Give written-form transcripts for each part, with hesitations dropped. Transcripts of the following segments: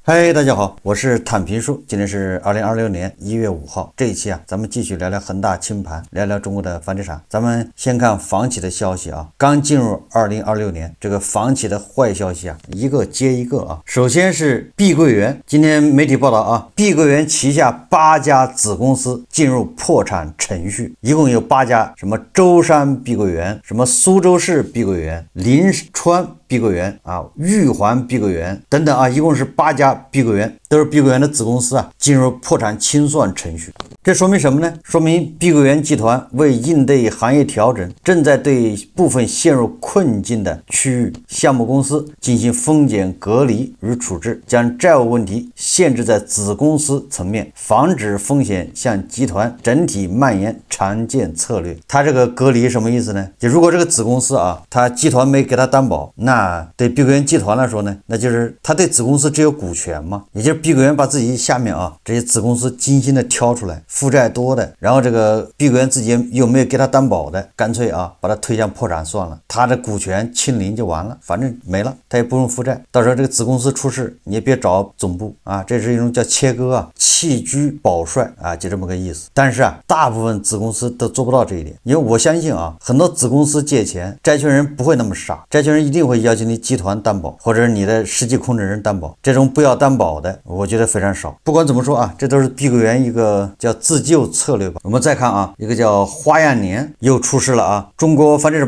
嗨，大家好，我是坦平叔。今天是2026年1月5号。这一期咱们继續聊聊恒大清盤，聊聊中國的房地產。咱們先看房企的消息啊。剛進入2026年，這個房企的壞消息一個接一個啊。首先是碧桂園，今天媒體報道啊，碧桂園旗下8家子公司進入破產程序，一共有8家，什麼舟山碧桂園，什麼蘇州市碧桂園，臨川碧桂園啊，玉環碧桂園等等啊，一共是8家碧桂園，都是碧桂園的子公司進入破產清算程序。這說明什麼呢？說明碧桂園集團為應對行業調整，正在對部分陷入困境的區域項目公司進行風險隔離與處置，將債務問題限制在子公司層面，防止風險向集團整體蔓延，常見策略。它這個隔離什麼意思呢？就如果這個子公司它集團沒給他擔保，那對碧桂園集團來說呢，那就是他對子公司只有股權嘛，也就是碧桂園把自己下面這些子公司精心的挑出来，負債多的，然後這個碧桂園自己又沒有給他擔保的，乾脆把他推向破產算了，他的股權清零就完了，反正沒了，他也不用負債，到時候這個子公司出事你也別找總部這是一種叫切割棄車保帥就這麼個意思。但是大部分子公司都做不到這一點，因為我相信很多子公司借錢，債權人不會那麼傻，債權人一定會要求你集團擔保，或者是你的實際控制人擔保，這種不要擔保的我覺得非常少。不管怎麼說這都是碧桂園一個叫自救策略吧。我們再看一個叫花樣年又出事了中國房地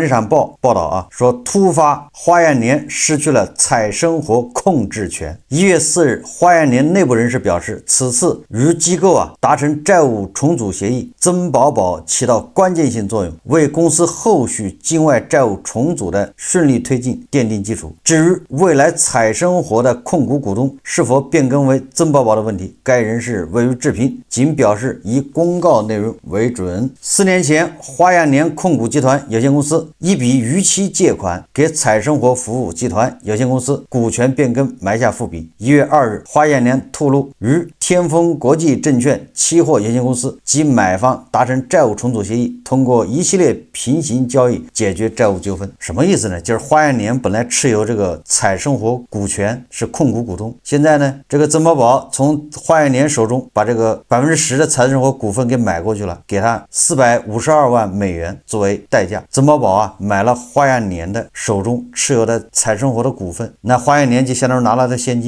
產報報道說突發花樣年失去了彩生活控制權。1月4日，花樣年內部人士表示，此次與機構達成債務重組協議，增寶寶起到關鍵性作用，為公司後續境外債務重組的順利推進奠定基礎。至於未來彩生活的控股股東是否變更為增寶寶的問題，該人士未予置評，僅表示以公告內容為準。4年前，花樣年控股集團有限公司一筆逾期借款給彩生活服務集團有限公司股權變更埋下伏筆。1月2日，花樣年透露與天風國際證券期貨有限公司及買方達成債務重組協議，通過一系列平行交易解決債務糾紛。什麼意思呢？就是花樣年本來持有這個彩生活股權，是控股股東，現在呢這個增寶寶從花樣年手中把這個10%的彩生活股份給買過去了，給他452萬美元作為代價。增寶寶買了花樣年的手中持有的彩生活的股份，那花樣年就相當于拿到了现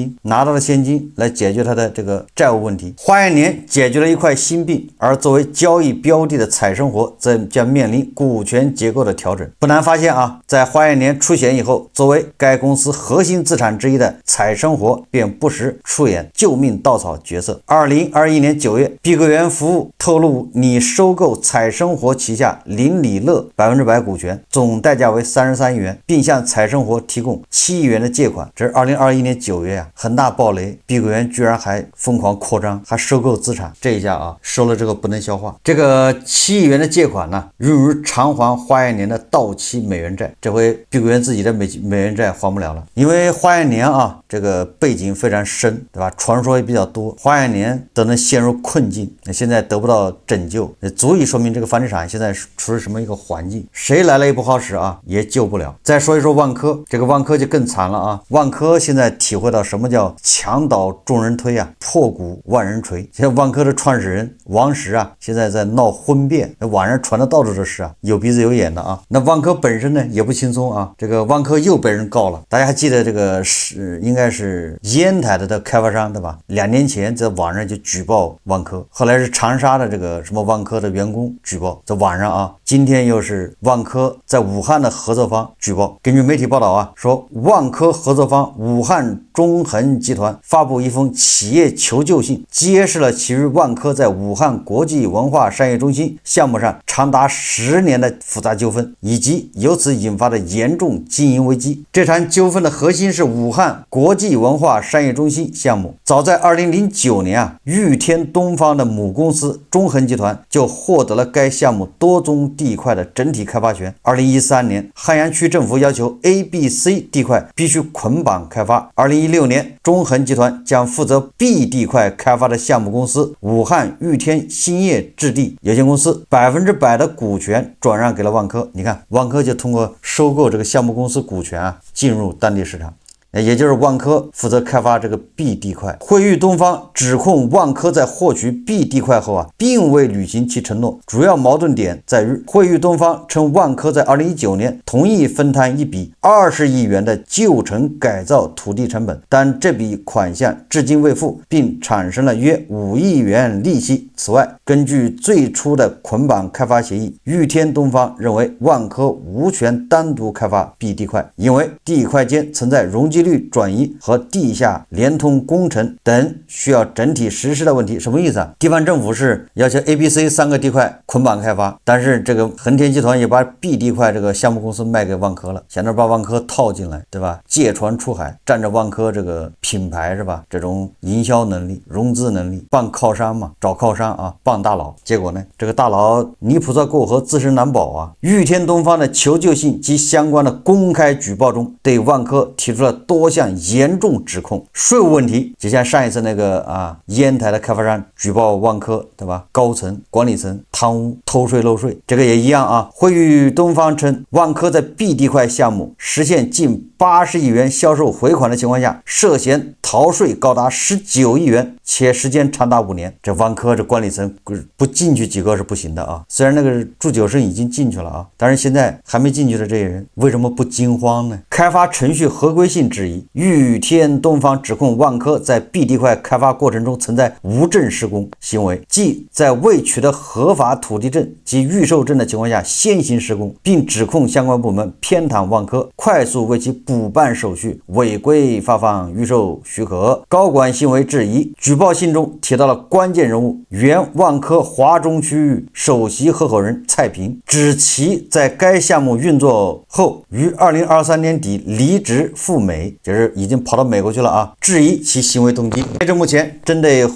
金來解決他的這個債務問題。花樣年解決了一塊心病，而作為交易標的的彩生活則將面臨股權結構的調整。不難發現在花樣年出險以後，作為該公司核心資產之一的彩生活便不時出演救命稻草角色。2021年9月，碧桂園服務透露擬收購彩生活旗下鄰里樂100%股權，總代價為33億元，並向彩生活提供7億元的借款。這是2021年9月恒大暴雷，碧桂園居然還瘋狂擴張，還收購資產，這一下收了這個不能消化。這個7億元的借款呢，用於償還花樣年的到期美元債。這回碧桂園自己的美元債還不了了，因為花樣年這個背景非常深，對吧？傳說也比較多，花樣年都能陷入困境，現在得不到拯救，足以說明這個房地產現在處於什麼一個環境，誰來了也不好使也救不了。再說一說萬科，這個萬科就更慘了萬科現在體會到什麼叫牆倒眾人推破鼓萬人錘。現在萬科的創始人王石現在在鬧婚變，網上傳的到處都是有鼻子有眼的那萬科本身呢也不輕鬆這個萬科又被人告了。大家還記得这個應該是烟台的開發商对吧？2年前在網上就舉報萬科，後來是長沙的這個什麼萬科的員工舉報，在網上今天又是萬科在武漢的合作方舉報。根據媒體報道說萬科合作方武漢中恆集團發布一封企業求救信，揭示了其與萬科在武漢國際文化商業中心項目上長達10年的複雜糾紛，以及由此引發的嚴重經營危機。這場糾紛的核心是武漢國際文化商業中心項目。早在2009年裕天東方的母公司中恆集團就獲得了該項目多宗地塊的整體開發權。2013年，漢陽區政府要求 A、B、C 地塊必須捆綁開發。2016年，中恆集團將負責 B 地塊開發的項目公司武漢裕天興業置地有限公司100%的股權轉讓給了萬科。你看，萬科就通過收購這個項目公司股權進入當地市場。也就是萬科負責開發這個 B 地塊。惠譽東方指控萬科在獲取 B 地塊後並未履行其承諾，主要矛盾點在於惠譽東方稱萬科在2019年同意分攤一筆20億元的舊城改造土地成本，但這筆款項至今未付，並產生了約5億元利息。此外，根據最初的捆綁開發協議，裕天東方認為萬科無權單獨開發 B 地塊，因為地塊間存在容積率轉移和地下連通工程等需要整體實施的問題。什麼意思啊？地方政府是要求 A、B、C 3個地塊捆綁開發，但是這個恆田集團也把 B 地塊這個項目公司賣給萬科了，想着把萬科套進來，對吧？借船出海，占着萬科這個品牌是吧？這種營銷能力、融資能力，傍靠山嘛，找靠山啊，傍大佬。結果呢，這個大佬泥菩薩過河，自身難保啊！裕天東方的求救信及相關的公開舉報中，對萬科提出了多項嚴重指控。稅務問題，就像上一次那個煙台的開發商舉報萬科，對吧？高層管理層貪污、偷稅漏稅，這個也一樣啊。惠譽東方稱，萬科在 B 地塊項目實現近80億元銷售回款的情況下，涉嫌逃稅高達19億元，且時間長達5年。這萬科這管理層不進去幾個是不行的啊！雖然那個祝久生已經進去了啊，但是現在還沒進去的這些人為什麼不驚慌呢？開發程序合規性質疑，裕天東方指控萬科在 B 地塊開發過程中存在無證施工行為，即在未取得合法土地證及預售證的情況下先行施工，並指控相關部門偏袒萬科，快速為其補辦手續，違規發放預售許可，高管行為質疑。舉報信中提到了關鍵人物，原萬科華中區域首席合夥人蔡平，指其在該項目運作後於2023年底離職赴美，就是已經跑到美國去了啊，質疑其行為動機。截至目前，針對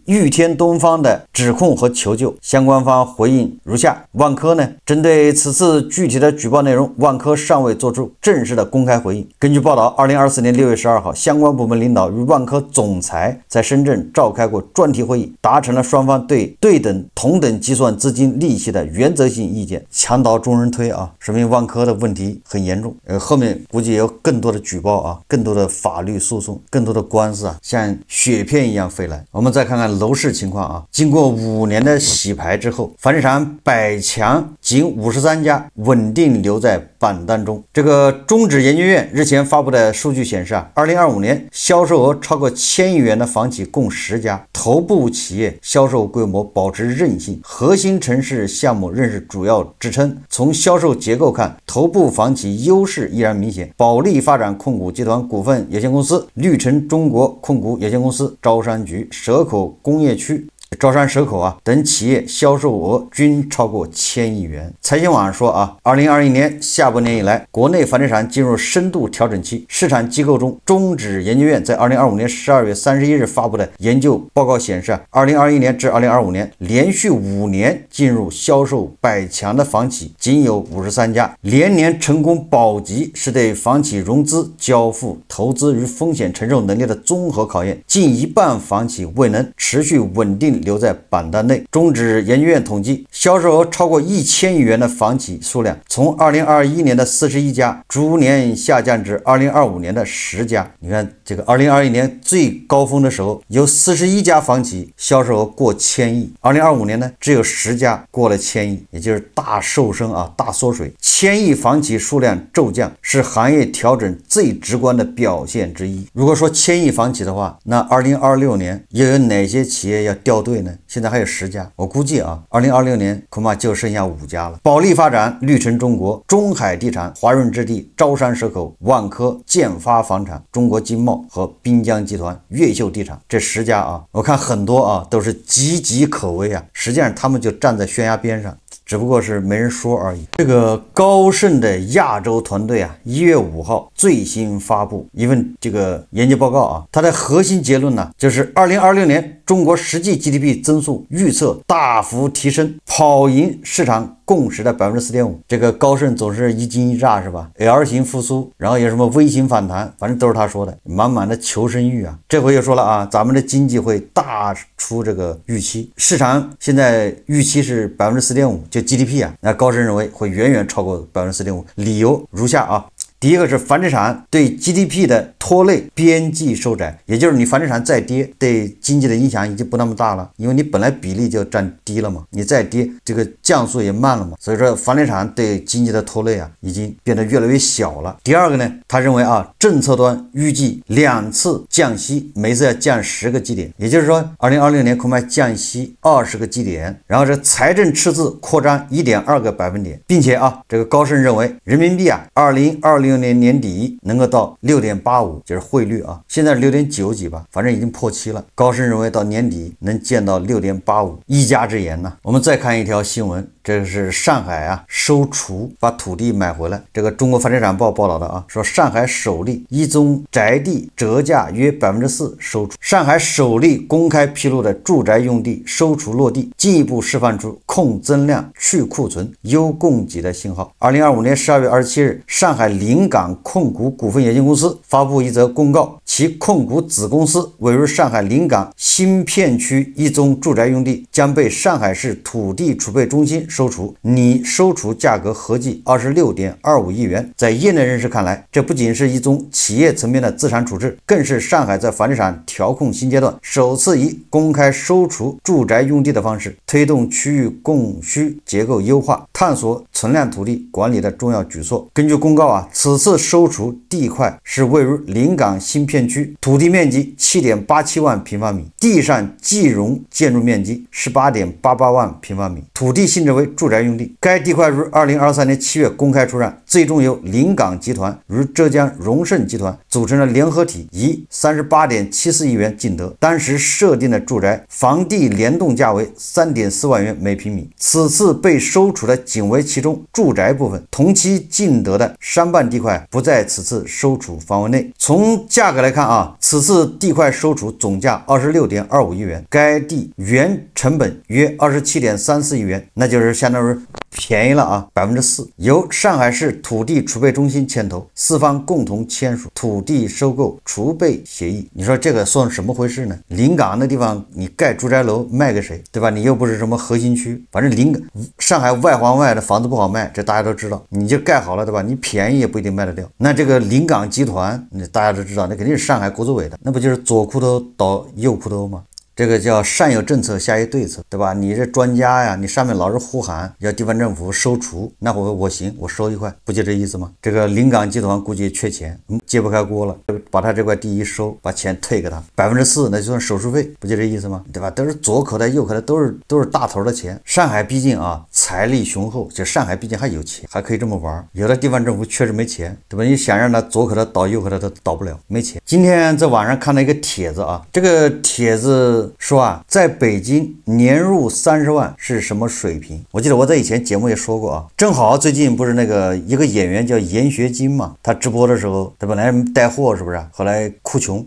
裕天東方的指控和求救，相關方回应如下。萬科呢，針對此次具體的舉報內容，萬科尚未做出正式的公開回應。根據報道，2024年6月12號，相關部門領導與萬科總裁在深圳召開過專題會議，達成了雙方對等同等計算資金利息的原則性意見。牆倒众人推啊，說明萬科的問題很嚴重。後面估計也有更多的舉報啊，更多的法律訴訟，更多的官司啊，像雪片一樣飛来。我们再看看楼市情況啊，經過5年的洗牌之後，房地產百強僅53家穩定留在榜單中。這個中指研究院日前發布的數據顯示2025年銷售額超過1000億元的房企共10家，頭部企業銷售規模保持韌性，核心城市項目仍是主要支撐。從銷售結構看，頭部房企優勢依然明顯，保利發展控股集團股份有限公司、綠城中國控股有限公司、招商局、蛇口工業區、招商蛇口等企業銷售額均超過1000億元。財新網說2021年下半年以來，國內房地產進入深度調整期。市場機構中，中指研究院在2025年12月31日發布的研究報告顯示，2021年至2025年連續5年進入銷售百強的房企僅有53家，連年成功保級是對房企融資、交付、投資與風險承受能力的綜合考驗。近一半房企未能持續穩定留在榜單內。中指研究院統計，銷售額超過1000億元的房企數量從2021年的41家逐年下降至2025年的10家。你看這個2021年最高峰的時候有41家房企銷售額過1000億，2025年呢只有10家過了1000億，也就是大瘦身大縮水。1000億房企數量驟降是行業調整最直觀的表現之一。如果說1000億房企的話，那2026年又有哪些企業要掉隊呢？現在還有10家，我估計2026年恐怕就剩下5家了。保利發展、綠城中國、中海地產、華潤置地、招商蛇口、萬科、建發房產、中國經貿和濱江集團、越秀地產，這10家我看很多都是岌岌可危實際上他們就站在懸崖邊上，只不過是沒人說而已。這個高盛的亞洲團隊1月5號最新發布一份這個研究報告它的核心結論呢，就是2026年中國實際 GDP 增速預測大幅提升，跑贏市場共識的 4.5%。這個高盛總是一驚一乍是吧？ L 型復甦，然後有什麼 V 型反彈，反正都是他說的，滿滿的求生欲這回又說了咱們的經濟會大出這個預期，市場現在預期是 4.5%，就 GDP那高盛認為會遠遠超過 4.5%。理由如下第第一個是房地產對 GDP 的拖累邊際收窄，也就是你房地產再跌，對經濟的影響已經不那麼大了，因為你本來比例就占低了嘛，你再跌，這個降速也慢了嘛，所以說房地產對經濟的拖累啊，已經變得越來越小了。第二個呢，他認為啊，政策端預計2次降息，每次要降10個基點，也就是說2026年恐怕降息20個基點，然後這財政赤字擴張1.2個百分點，並且啊，這個高盛認為人民幣啊，2026年年底能夠到6.85，就是匯率啊，現在是6.9幾吧，反正已經破7了。高盛認為到年底能見到6.85，一家之言呢。我們再看一條新聞，這個是上海啊收儲，把土地買回來。這個中國房地產報報道的啊，說上海首例一宗宅地折價約4%收儲。上海首例公開披露的住宅用地收儲落地，進一步示範出控增量、去庫存、優供給的信號。2025年12月27日，上海临港控股股份有限公司發布一則公告，其控股子公司委入上海临港新片區一宗住宅用地將被上海市土地儲備中心收儲，擬收儲價格合計26.25億元。在業內人士看來，這不僅是一宗企業層面的資產處置，更是上海在房地產調控新階段首次以公開收儲住宅用地的方式，推動區域供需結構優化，探索存量土地管理的重要舉措。根據公告啊，此次收儲地塊是位于临港新片區，土地面積7.87萬平方米，地上计容建築面積18.88萬平方米，土地性質為住宅用地。該地塊於2023年7月公開出讓，最終由臨港集團與浙江榮盛集團組成的聯合體以38.74億元競得，當時設定的住宅房地聯動價為3.4萬元每平米。此次被收儲的僅為其中住宅部分，同期競得的商辦地塊不在此次收儲範圍內。從價格來看啊，此次地塊收儲總價26.25億元，該地原成本約27.34億元，那就是相當於便宜了啊，4%。由上海市土地儲備中心牽頭，四方共同簽署土地收購儲備協議。你說這個算什麼回事呢？臨港那地方你蓋住宅樓賣給誰，對吧？你又不是什麼核心區，反正上海外環外的房子不好賣，這大家都知道。你就蓋好了，对吧？你便宜也不一定賣得掉。那这個臨港集團，大家都知道，那肯定是上海國資委的，那不就是左褲頭倒右褲頭嗎？這個叫上有政策下有對策，對吧？你這專家呀，你上面老是呼喊要地方政府收儲，那我行，我收一塊，不就這意思嗎？這個臨港集團估計缺錢，揭不開鍋了，把他這塊地一收，把錢退給他4%，那就算手續費，不就這意思嗎？對吧？都是左口袋右口袋，都是大頭的錢。上海畢竟啊財力雄厚，就上海畢竟還有錢，還可以這麼玩。有的地方政府確實沒錢，對吧？你想讓他左口袋倒右口袋，他倒不了，沒錢。今天在網上看了一個帖子啊，這個帖子說啊，在北京年入30萬是什麼水平？我記得我在以前節目也說過啊，正好最近不是那個一個演員叫嚴學金嘛，他直播的時候他本來帶貨是不是？後來哭窮，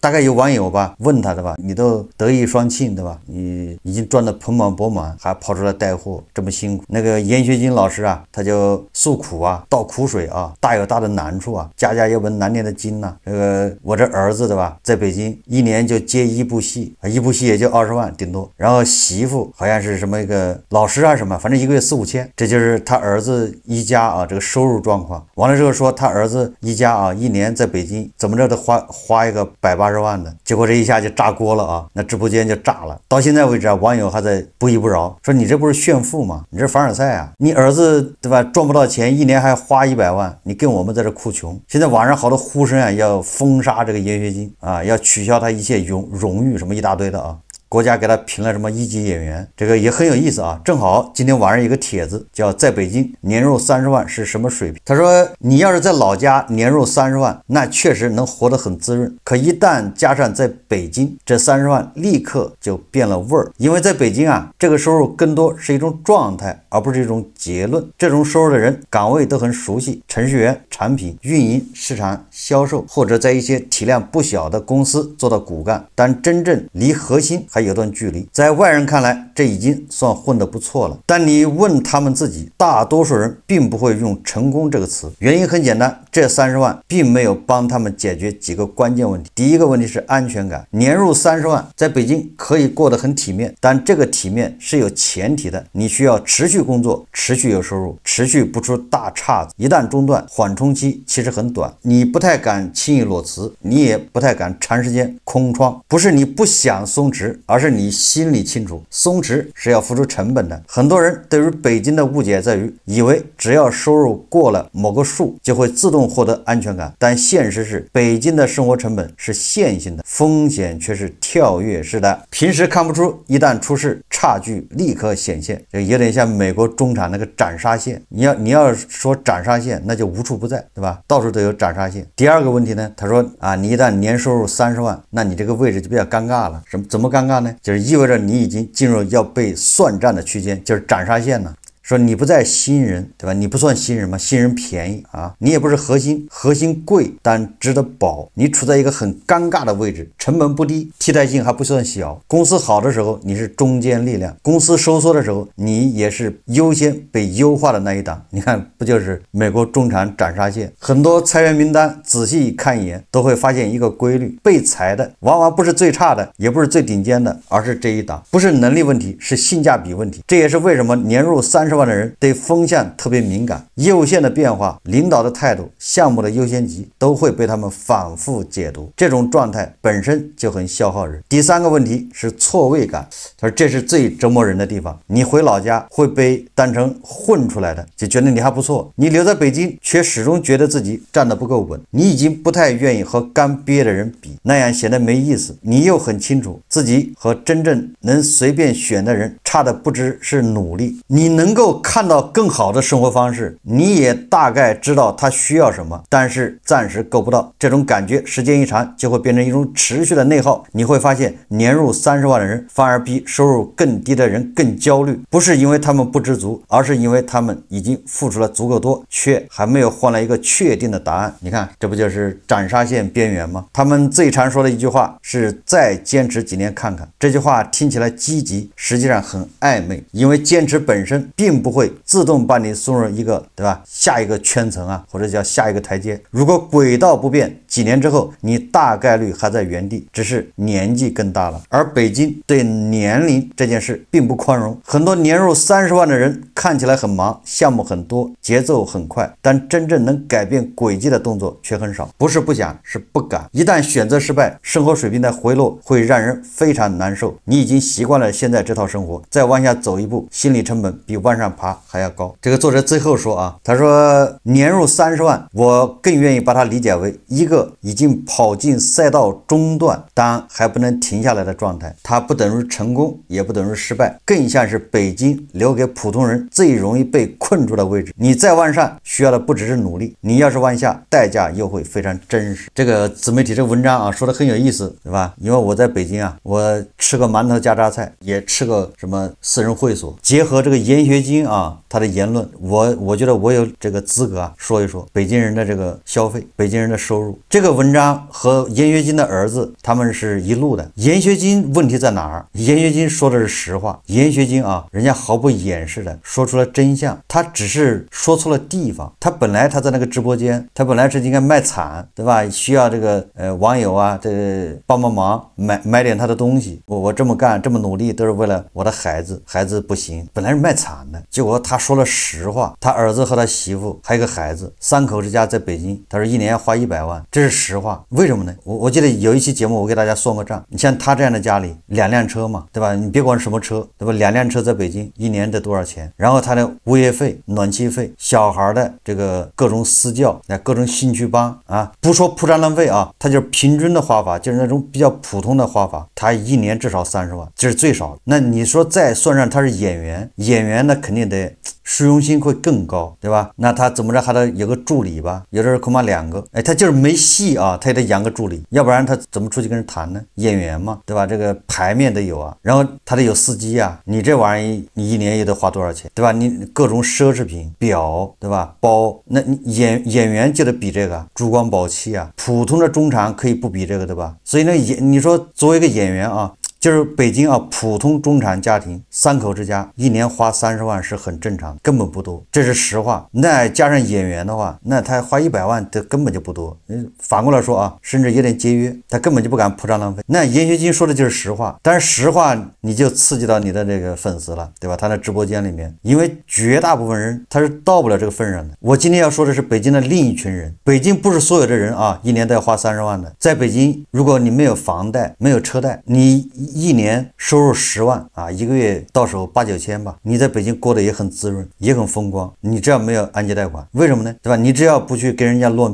大概有網友吧問他，對吧？你都德藝雙馨，對吧？你已經賺得盆滿缽滿，還跑出來帶貨，這麼辛苦。那個嚴學金老師啊，他就訴苦啊，倒苦水啊，大有大的難處啊，家家有本難念的經吶。這個我這兒子，對吧？在北京一年就接一部戲，一部戲也就20萬頂多，然後媳婦好像是什麼一個老師啊什麼，反正一個月4、5千，這就是他兒子一家啊這個收入狀況。完了之後說他兒子一家啊一年在北京怎麼着都花一個180萬的，結果這一下就炸鍋了啊，那直播間就炸了。到現在為止啊，網友還在不依不饒，說你這不是炫富嗎？你這凡爾賽啊！你兒子對吧賺不到錢，一年還花100萬，你跟我們在這哭窮。現在網上好多呼聲啊，要封殺這個嚴學金啊，要取消他一切榮譽什麼一大堆的啊。國家給他評了什麼1級演員，這個也很有意思啊。正好今天晚上有個帖子叫在北京年入30萬是什麼水平？他說你要是在老家年入30萬，那確實能活得很滋潤，可一旦加上在北京，這30萬立刻就變了味兒。因為在北京啊，這個收入更多是一種狀態，而不是一種結論。這種收入的人崗位都很熟悉，程序員、產品運營、市場銷售，或者在一些體量不小的公司做到骨幹，但真正離核心還還有段距離。在外人看來，這已經算混得不錯了。但你問他們自己，大多數人並不會用成功這個詞。原因很簡單，這30萬並沒有幫他們解決幾個關鍵問題。第一個問題是安全感。年入30萬，在北京可以過得很體面，但這個體面是有前提的，你需要持續工作，持續有收入，持續不出大岔子。一旦中斷，緩衝期其實很短，你不太敢輕易裸辭，你也不太敢長時間空窗。不是你不想鬆弛，而是你心裡清楚，鬆弛是要付出成本的。很多人对于北京的誤解在于，以為只要收入過了某個數，就會自動獲得安全感。但現實是，北京的生活成本是線性的，風險卻是跳躍式的。平時看不出，一旦出事，差距立刻顯現。這有點像美國中產那個斬殺線。你要說斬殺線，那就無處不在，對吧？到處都有斬殺線。第二個問題呢，他說啊，你一旦年收入30萬，那你這個位置就比較尷尬了。怎麼尷尬呢？就是意味着你已經進入要被算賬的區間，就是斬殺線了。說你不在新人，对吧？你不算新人嘛，新人便宜啊，你也不是核心，核心貴但值得保，你處在一個很尷尬的位置，成本不低，替代性還不算小。公司好的時候你是中堅力量，公司收縮的時候你也是優先被優化的那一檔。你看，不就是美國中產斬殺線？很多裁員名單仔細看一眼都會發現一個規律，被裁的往往不是最差的，也不是最頂尖的，而是這一檔。不是能力問題，是性價比問題。這也是為什麼年入30萬的人對風向特別敏感，業務線的變化、領導的態度、項目的優先級都會被他們反覆解讀，這種狀態本身就很消耗人。第三個問題是錯位感，他說這是最折磨人的地方。你回老家會被當成混出來的，就覺得你還不錯，你留在北京卻始終覺得自己站得不夠穩，你已經不太願意和剛畢業的人比，那樣顯得沒意思。你又很清楚自己和真正能隨便選的人差的不只是努力，你能夠看到更好的生活方式，你也大概知道他需要什麼，但是暫時夠不到。這種感覺時間一長就會變成一種持續的內耗。你會發現年入30萬的人反而比收入更低的人更焦慮，不是因為他們不知足，而是因為他們已經付出了足夠多，卻還沒有換來一個確定的答案。你看，這不就是斬殺線邊緣嗎？他們最常說的一句話是再堅持幾年看看。這句話聽起來積極，實際上很曖昧，因為堅持本身並不會自動把你送入一個，對吧？下一個圈層啊，或者叫下一個台階。如果軌道不變，幾年之後你大概率還在原地，只是年紀更大了。而北京對年齡這件事並不寬容，很多年入30萬的人看起來很忙，項目很多，節奏很快，但真正能改變軌跡的動作卻很少。不是不想，是不敢。一旦選擇失敗，生活水平的回落會讓人非常難受。你已經習慣了現在這套生活，再往下走一步，心理成本比往上爬還要高。這個作者最後說啊，他說年入30萬，我更願意把它理解為一個已經跑進賽道中段但還不能停下來的狀態。它不等於成功，也不等於失敗，更像是北京留給普通人最容易被困住的位置。你再往上需要的不只是努力，你要是往下，代價又會非常真實。這個自媒體這個文章啊，說的很有意思，對吧？因為我在北京啊，我吃個饅頭加榨菜，也吃個什麼私人會所，結合這個嚴學金啊他的言論，我覺得我有這個資格啊說一說北京人的這個消費，北京人的收入。這個文章和嚴學金的兒子他們是一路的。嚴學金問題在哪兒？嚴學金說的是實話，嚴學金啊，人家毫不掩飾的說出了真相，他只是說錯了地方。他本來他在那個直播間，他本來是應該賣慘，對吧？需要這個網友啊，这個幫忙買點他的東西。我這麼幹這麼努力都是為了我的孩子，孩子不行，本來是賣慘的，結果他說了實話，他兒子和他媳婦還有個孩子，3口之家在北京，他說一年要花100萬，這是實話。為什麼呢？我記得有一期節目我給大家算過賬，你像他這樣的家裡2輛車嘛，對吧？你別管什麼車，对吧？2輛車在北京一年得多少錢？然後他的物業費、暖氣費、小孩的這個各種私教、各種興趣班啊，不說鋪張浪費啊，他就是平均的花法，就是那種比較普通的花法，他一年至少30萬，這是最少的。那你說再算上他是演員，演員那肯定得虛榮心會更高，對吧？那他怎麼着還得有個助理吧，有的人恐怕2個，他就是沒戲啊，他也得養個助理，要不然他怎麼出去跟人談呢？演員嘛，對吧？這個牌面得有啊，然後他得有司機啊，你這玩意你一年也得花多少錢，對吧？你各種奢侈品表，對吧？包，那你演員就得比這個珠光寶氣啊，普通的中產可以不比這個，對吧？所以呢，你說作為一個演員啊，就是北京啊，普通中產家庭3口之家一年花30萬是很正常，根本不多，這是實話。那加上演員的話，那他花100萬，這根本就不多。反過來說啊，甚至有點節約，他根本就不敢鋪張浪費。那嚴學軍說的就是實話，但是實話你就刺激到你的這個粉絲了，對吧？他的直播間裡面，因為絕大部分人他是到不了這個份上的。我今天要說的是北京的另一群人，北京不是所有的人啊，一年都要花30萬的。在北京，如果你沒有房貸，沒有車貸，你一年收入10萬啊，一個月到手8、9千吧，你在北京過得也很滋潤，也很風光。你只要沒有按揭貸款，為什麼呢？对吧？你只要不去跟人家亂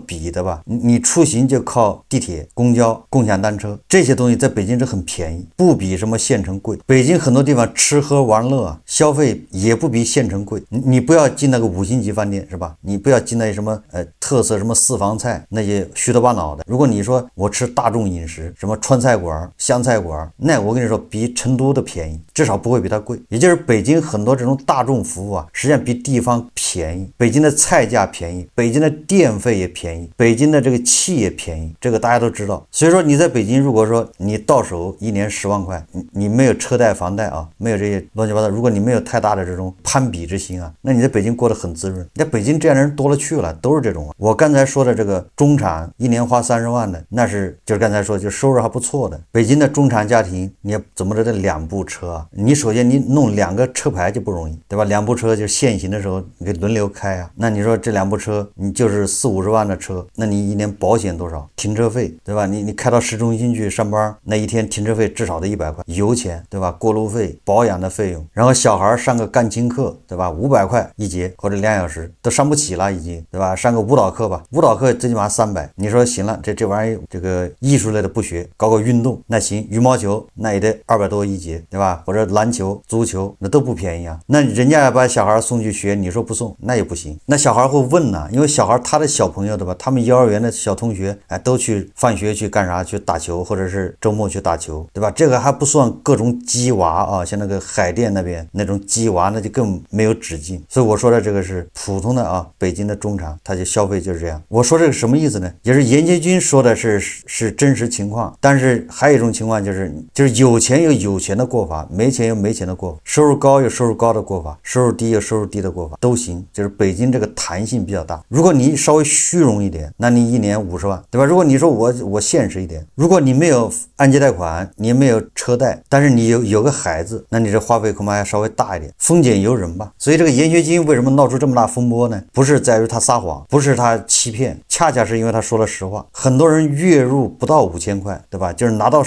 比的吧，你出行就靠地鐵、公交、共享單車，這些東西在北京是很便宜，不比什麼縣城貴。北京很多地方吃喝玩樂啊，消費也不比縣城貴。你不要进那個5星級飯店是吧？你不要进那些什麼特色什麼私房菜那些虛頭巴腦的。如果你說我吃大众飲食，什麼川菜館、湘菜馆，那我跟你说比成都的便宜，至少不會比它貴。也就是北京很多這種大眾服務啊，實際上比地方便宜。北京的菜價便宜，北京的電費也便宜，北京的這個氣也便宜，這個大家都知道。所以說你在北京，如果說你到手一年10萬塊，你沒有車貸房貸啊，沒有這些亂七八糟，如果你沒有太大的這種攀比之心啊，那你在北京過得很滋潤。在北京這樣的人多了去了，都是這種。我剛才說的這個中產一年花30萬的，那是就是剛才說就收入還不錯的。北京的中產家庭，你也怎么着得2部車啊？你首先你弄2個車牌就不容易，對吧？2部車就限行的時候你可以輪流開啊。那你說這2部車，你就是40、50萬的車，那你一年保險多少？停車費，對吧？你開到市中心去上班，那一天停車費至少得100塊，油錢，對吧？過路費、保養的費用，然後小孩上個鋼琴課，對吧？500塊一節或者2小時都上不起了已經，對吧？上個舞蹈課吧，舞蹈課最起碼300。你說行了，這玩意兒這個藝術類的不學，搞個運動那行，羽毛球那也得200多一節，對吧？或者籃球、足球那都不便宜啊。那人家要把小孩送去學，你說不送那也不行。那小孩會問呢，因為小孩他的小朋友，对吧？他們幼兒園的小同學都去放學去幹啥？去打球，或者是周末去打球，對吧？這個還不算各種雞娃啊，像那個海淀那邊那種雞娃，那就更沒有止境。所以我說的這個是普通的啊，北京的中產，他就消費就是這樣。我說這個什麼意思呢？也是嚴學軍說的是真實情況，但是還有一種情況就是有錢有有錢的過法，沒錢有沒錢的過法，收入高有收入高的過法，收入低有收入低的過法都行。就是北京這個彈性比較大。如果你稍微虛榮一點，那你一年50萬，對吧？如果你說我現實一點，如果你沒有按揭貸款，你沒有車貸，但是你有個孩子，那你這花費恐怕要稍微大一點，豐儉由人吧。所以這個嚴學軍為什麼鬧出這麼大風波呢？不是在於他撒謊，不是他欺騙，恰恰是因為他說了實話。很多人月入不到5000塊，对吧？就是拿到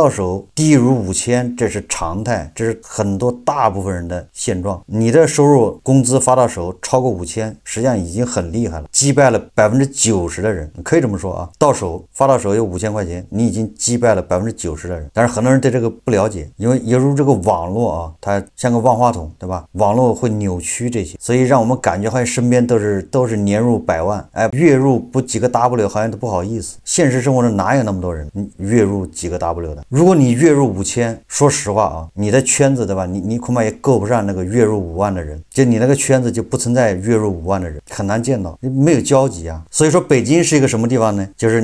手低於5000，這是常態，這是很多大部分人的現狀。你的收入工資發到手超過5000，實際上已經很厲害了，擊敗了90%的人，可以這麼說啊。發到手有5000塊錢，你已經擊敗了90%的人。但是很多人對這個不了解，因為猶如這個網絡啊，它像個萬花筒，对吧？網絡會扭曲這些，所以讓我們感覺好像身邊都是年入100萬，月入不幾個 W 好像都不好意思。現實生活中哪有那麼多人月入幾個 W 的？如果你月入5000，說實話啊，你的圈子，对吧？你恐怕也夠不上那個月入5萬的人，就你那個圈子就不存在月入5萬的人，很難見到，沒有交集啊。所以說北京是一個什麼地方呢？就是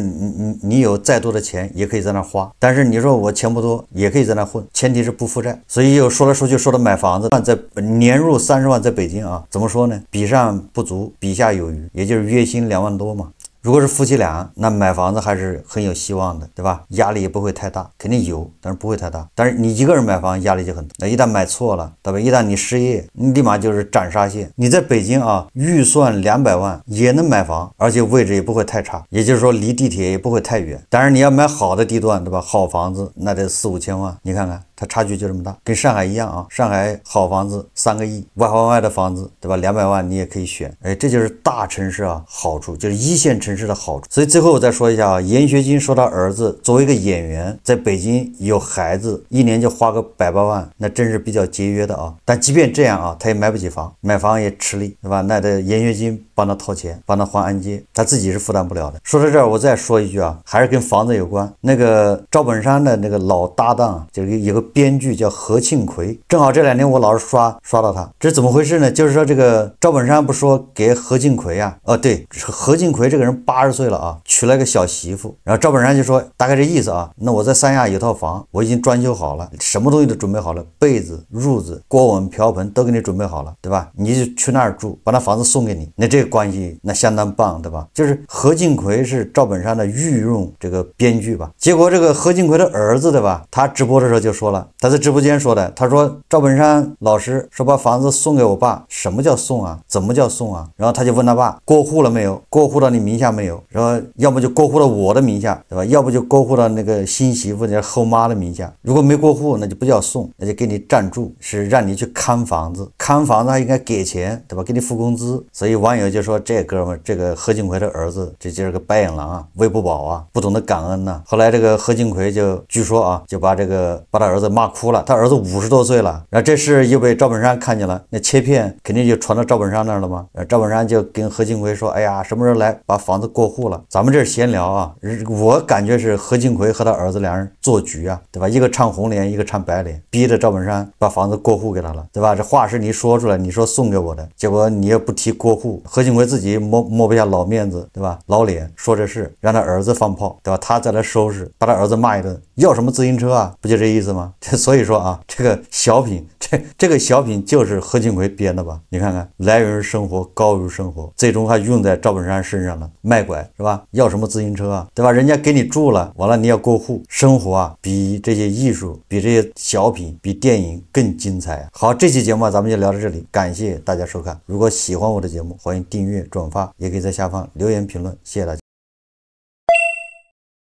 你有再多的錢也可以在那花，但是你說我錢不多也可以在那混，前提是不負債。所以又說来說去说到買房子，在年入30萬在北京啊，怎麼說呢？比上不足，比下有餘，也就是月薪2萬多嘛。如果是夫妻倆，那買房子還是很有希望的，对吧？壓力也不會太大，肯定有，但是不會太大。但是你一個人買房壓力就很大，那一旦買錯了，對吧？一旦你失業，你立馬就是斬殺線。你在北京啊，預算200萬也能買房，而且位置也不會太差，也就是說離地鐵也不會太遠。當然你要買好的地段，對吧？好房子那得4、5千萬，你看看。它差距就這麼大，跟上海一樣啊！上海好房子3個億，YYY的房子，對吧？200萬你也可以選，這就是大城市啊好處，就是一線城市的好處。所以最後我再說一下啊，嚴學軍說他兒子作為一個演員，在北京有孩子，一年就花個100多萬，那真是比較節約的啊。但即便這樣啊，他也買不起房，買房也吃力，對吧？那得嚴學軍幫他掏錢，幫他還按揭，他自己是負擔不了的。說到這兒，我再說一句啊，還是跟房子有關。那個趙本山的那個老搭檔，就是有個編劇叫何慶魁，正好這2年我老是刷到他，這是怎麼回事呢？就是說这個趙本山不說給何慶魁啊，對，何慶魁這個人80歲了啊，娶了個小媳婦，然後趙本山就說大概這意思啊，那我在三亞有套房，我已經裝修好了，什麼東西都準備好了，被子、褥子、鍋碗瓢盆都給你準備好了，對吧？你就去那兒住，把那房子送給你，那這個關係那相當棒，對吧？就是何慶魁是趙本山的御用這個編劇吧，結果這個何慶魁的兒子，對吧？他直播的時候就說了，他在直播間說的，他說趙本山老師說把房子送給我爸，什麼叫送啊？怎麼叫送啊？然後他就問他爸過戶了沒有？過戶到你名下沒有？然後要麼就過戶到我的名下，对吧？要不就過戶到那個新媳婦后媽的名下。如果沒過戶，那就不叫送，那就給你暫住，是讓你去看房子，看房子還應該給錢，對吧？給你付工資。所以網友就說這哥們這個何慶魁的兒子，這就是個白眼狼啊，喂不飽啊，不懂得感恩吶。後來這個何慶魁就據說啊，就把他兒子罵哭了，他兒子50多歲了，然後這事又被趙本山看見了，那切片肯定就傳到趙本山那兒了嗎？趙本山就跟何慶魁說，哎呀，什麼时候來把房子過戶了？咱们這是閒聊啊，我感覺是何慶魁和他兒子2人做局啊，對吧？一個唱紅臉，一個唱白臉，逼着趙本山把房子過戶給他了，對吧？這話是你說出來，你說送給我的，結果你也不提過戶，何慶魁自己摸不下老面子，對吧？老臉說這事，讓他兒子放炮，對吧？他再來收拾，把他兒子罵一頓，要什麼自行車啊？不就這意思嗎？所以說啊，這個小品，這個小品就是何慶魁編的吧？你看看，來源於生活，高於生活，最終還用在趙本山身上了，賣拐是吧？要什麼自行車啊？对吧？人家給你住了，完了你要過戶，生活啊，比這些藝術，比這些小品，比電影更精彩啊。好，這期節目咱們就聊到這裡，感謝大家收看。如果喜歡我的節目，歡迎訂閱、轉發，也可以在下方留言評論，謝謝大家。